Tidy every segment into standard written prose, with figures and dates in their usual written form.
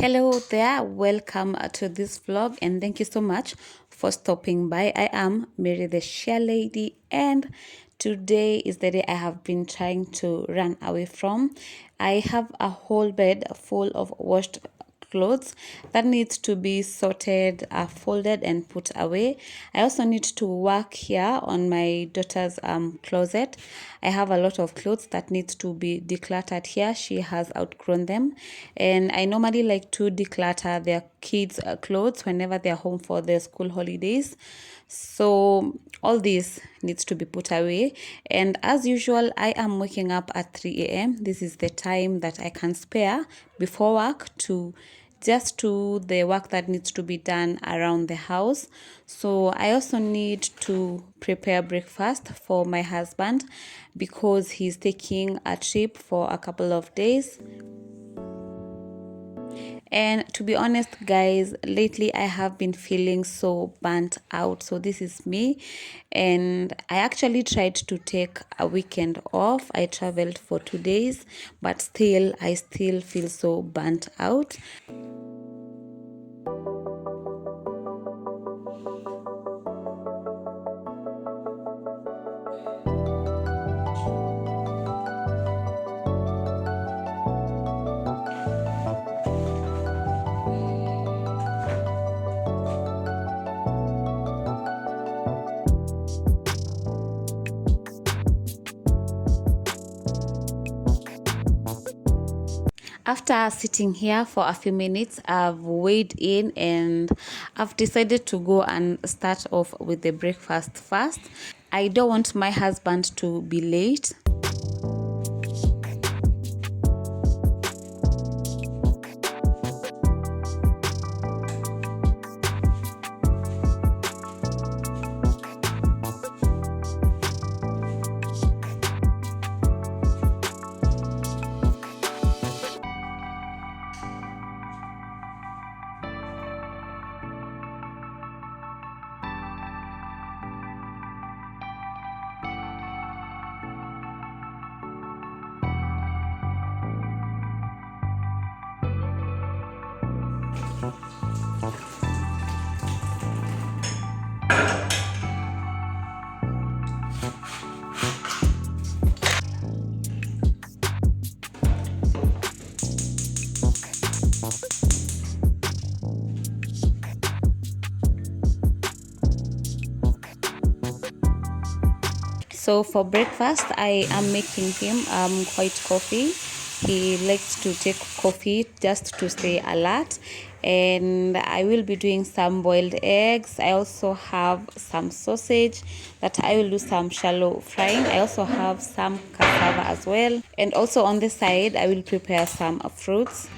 Hello there, welcome to this vlog, and thank you so much for stopping by. I am Mary the Share Lady, and today is the day I have been trying to run away from. I have a whole bed full of washed clothes that needs to be sorted, folded and put away. I also need to work here on my daughter's closet. I have a lot of clothes that needs to be decluttered here. She has outgrown them, and I normally like to declutter their kids clothes whenever they're home for their school holidays. So all this needs to be put away, and as usual I am waking up at 3 a.m. This is the time that I can spare before work to just do the work that needs to be done around the house. So I also need to prepare breakfast for my husband because he's taking a trip for a couple of days. And to be honest, guys, lately I have been feeling so burnt out. So this is me. And I actually tried to take a weekend off. I traveled for 2 days, but I still feel so burnt out. After sitting here for a few minutes, I've weighed in and I've decided to go and start off with the breakfast first. I don't want my husband to be late. So for breakfast, I am making him white coffee. He likes to take coffee just to stay alert. And I will be doing some boiled eggs. I also have some sausage that I will do some shallow frying. I also have some cassava as well. And also on the side, I will prepare some fruits.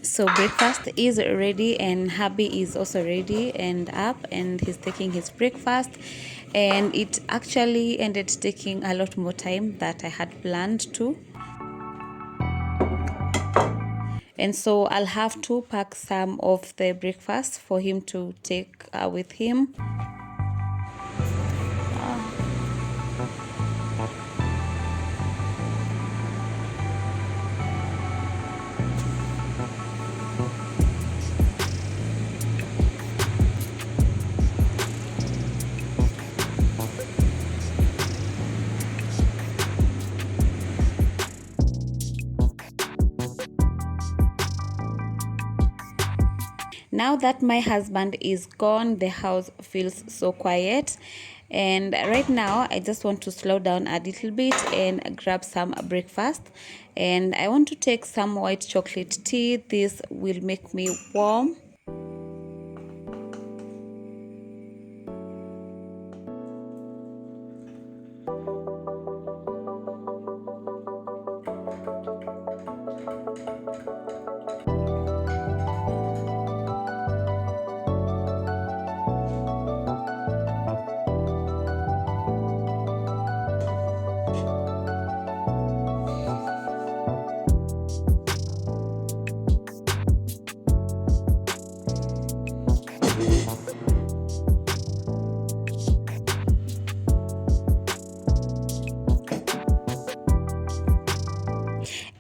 So breakfast is ready and hubby is also ready and up and he's taking his breakfast, and it actually ended taking a lot more time that I had planned to. And so I'll have to pack some of the breakfast for him to take with him. Now that my husband is gone, the house feels so quiet. And right now, I just want to slow down a little bit and grab some breakfast. And I want to take some white chocolate tea. This will make me warm.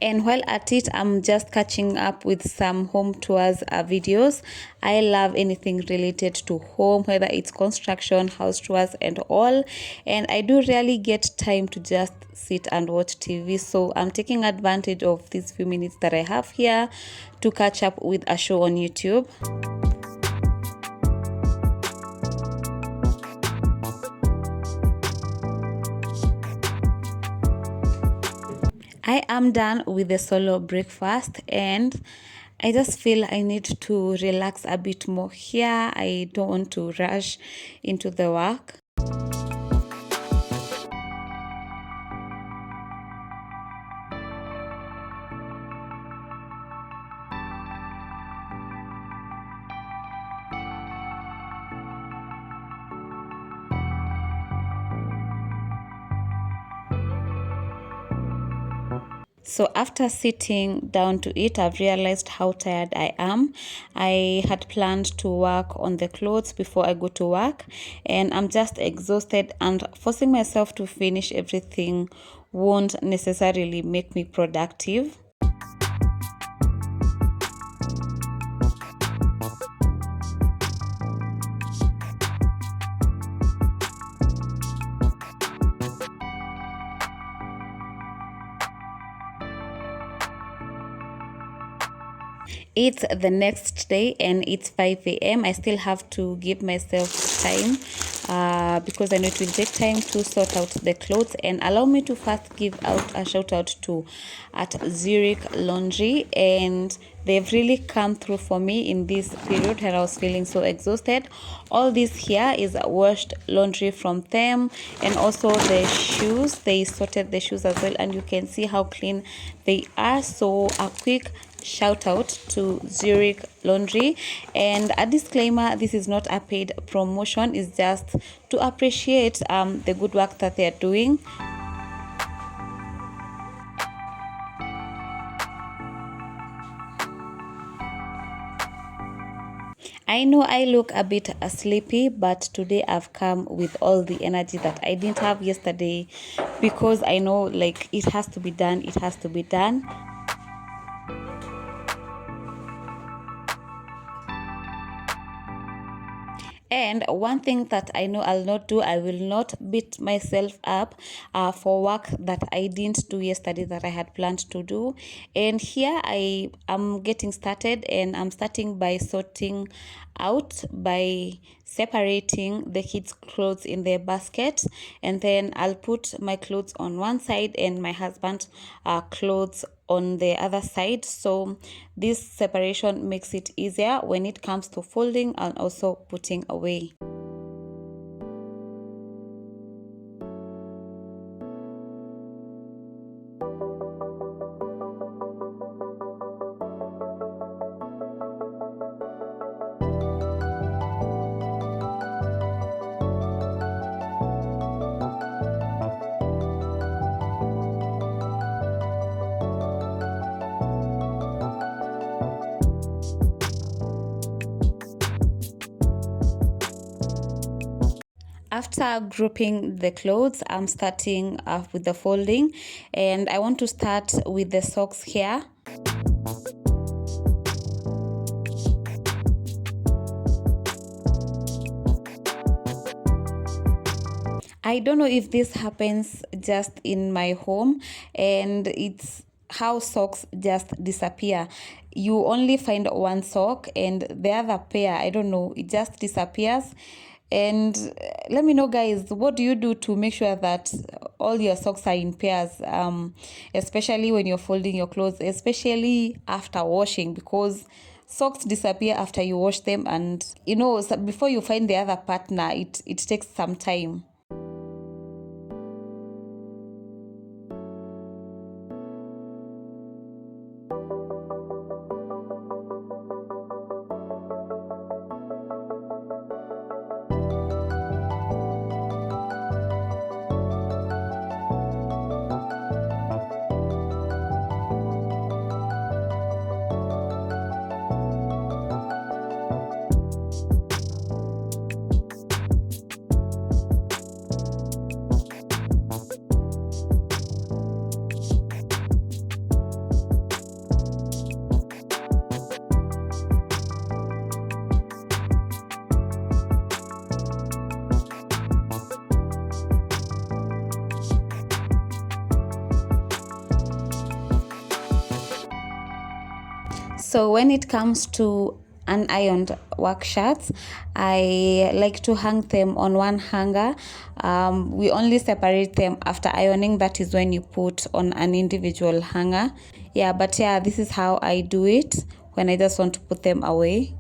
And while at it, I'm just catching up with some home tours videos. I love anything related to home, whether it's construction, house tours and all. And I do really get time to just sit and watch TV, so I'm taking advantage of these few minutes that I have here to catch up with a show on YouTube. I am done with the solo breakfast, and I just feel I need to relax a bit more here. I don't want to rush into the work. So after sitting down to eat, I've realized how tired I am. I had planned to work on the clothes before I go to work, and I'm just exhausted, and forcing myself to finish everything won't necessarily make me productive. It's the next day and it's 5 a.m. I still have to give myself time because I know it will take time to sort out the clothes. And allow me to first give out a shout out to at Zurich Laundry, and they've really come through for me in this period when I was feeling so exhausted. All this here is washed laundry from them, and also the shoes, they sorted the shoes as well, and you can see how clean they are. So a quick shout out to Zurich Laundry, and a disclaimer, this is not a paid promotion, it's just to appreciate the good work that they are doing. I know I look a bit sleepy, but today I've come with all the energy that I didn't have yesterday, because I know like it has to be done, it has to be done. And one thing that I know I'll not do, I will not beat myself up for work that I didn't do yesterday that I had planned to do. And here I am getting started, and I'm starting by sorting out, by separating the kids' clothes in their basket, and then I'll put my clothes on one side and my husband's clothes on the other side. So this separation makes it easier when it comes to folding and also putting away. After grouping the clothes, I'm starting with the folding, and I want to start with the socks here. I don't know if this happens just in my home, and it's how socks just disappear. You only find one sock, and the other pair, I don't know, it just disappears. And let me know, guys, what do you do to make sure that all your socks are in pairs, especially when you're folding your clothes, especially after washing, because socks disappear after you wash them, and before you find the other partner, it takes some time. So when it comes to unironed work shirts, I like to hang them on one hanger. We only separate them after ironing. That is when you put on an individual hanger. Yeah, but yeah, this is how I do it when I just want to put them away.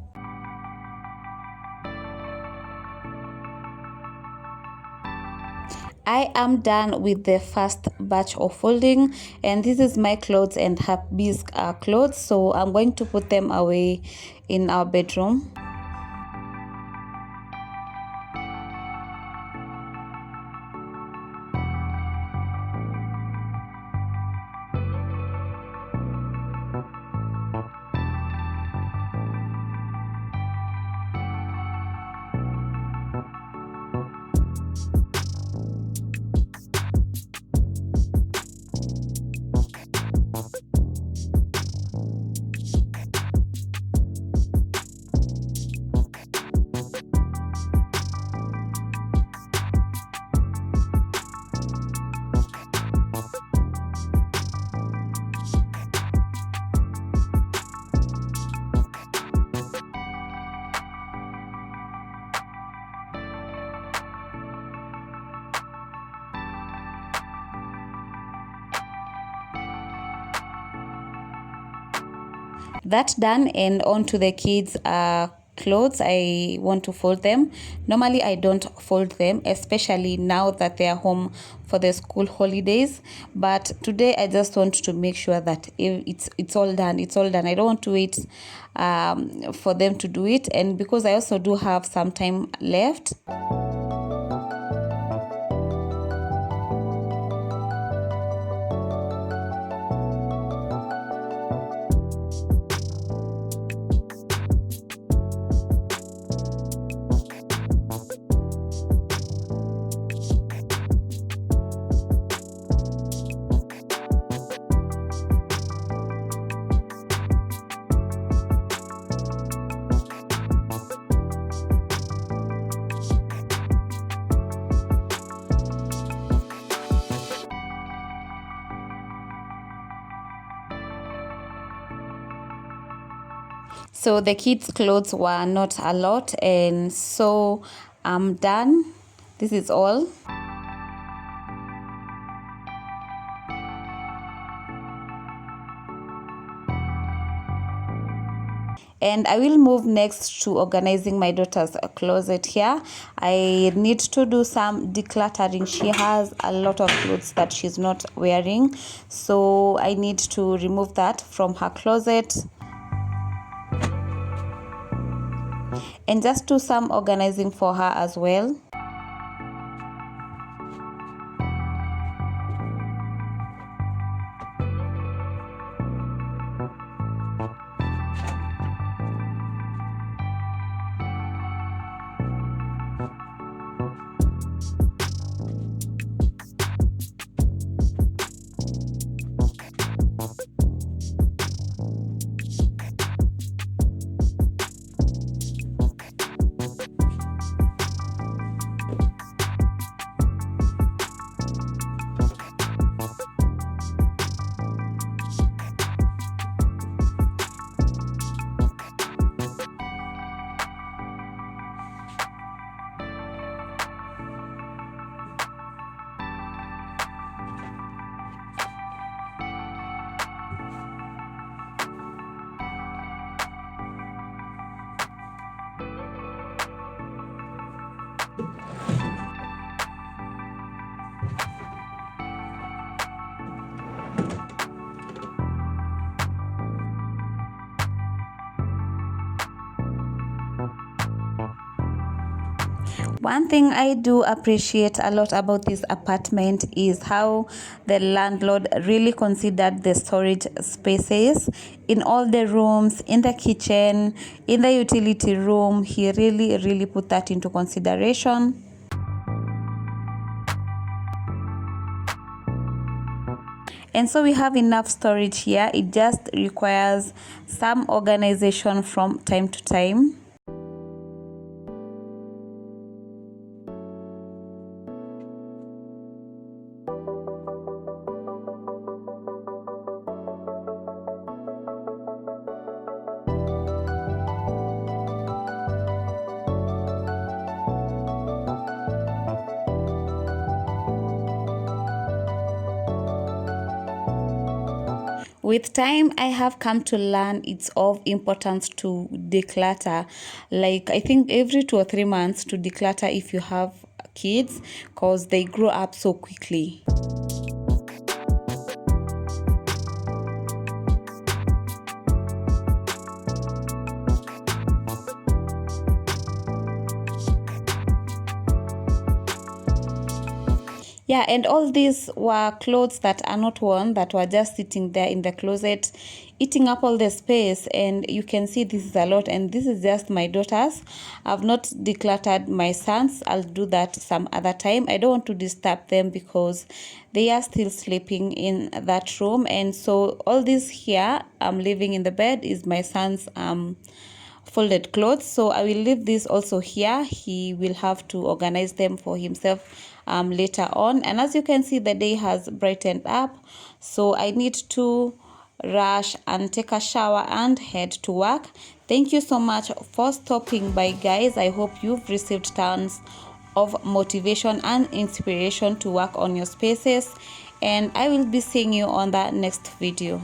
I am done with the first batch of folding, and this is my clothes and hubby's clothes, so I'm going to put them away in our bedroom. That done, and on to the kids clothes. I want to fold them. Normally I don't fold them, especially now that they are home for the school holidays, but today I just want to make sure that it's all done. I don't want to wait for them to do it, and because I also do have some time left. So the kids' clothes were not a lot, and so I'm done. This is all. And I will move next to organizing my daughter's closet here. I need to do some decluttering. She has a lot of clothes that she's not wearing, so I need to remove that from her closet. And just do some organizing for her as well. One thing I do appreciate a lot about this apartment is how the landlord really considered the storage spaces in all the rooms, in the kitchen, in the utility room. He really put that into consideration. And so we have enough storage here. It just requires some organization from time to time. With time, I have come to learn it's of importance to declutter. Like, I think every 2 or 3 months to declutter if you have kids, because they grow up so quickly. Yeah, and all these were clothes that are not worn, that were just sitting there in the closet, eating up all the space. And you can see this is a lot, and this is just my daughters. I've not decluttered my sons. I'll do that some other time. I don't want to disturb them because they are still sleeping in that room. And so all this here, I'm living in the bed, is my son's folded clothes. So I will leave this also here. He will have to organize them for himself later on. And as you can see, the day has brightened up, so I need to rush and take a shower and head to work. Thank you so much for stopping by, guys. I hope you've received tons of motivation and inspiration to work on your spaces, and I will be seeing you on the next video.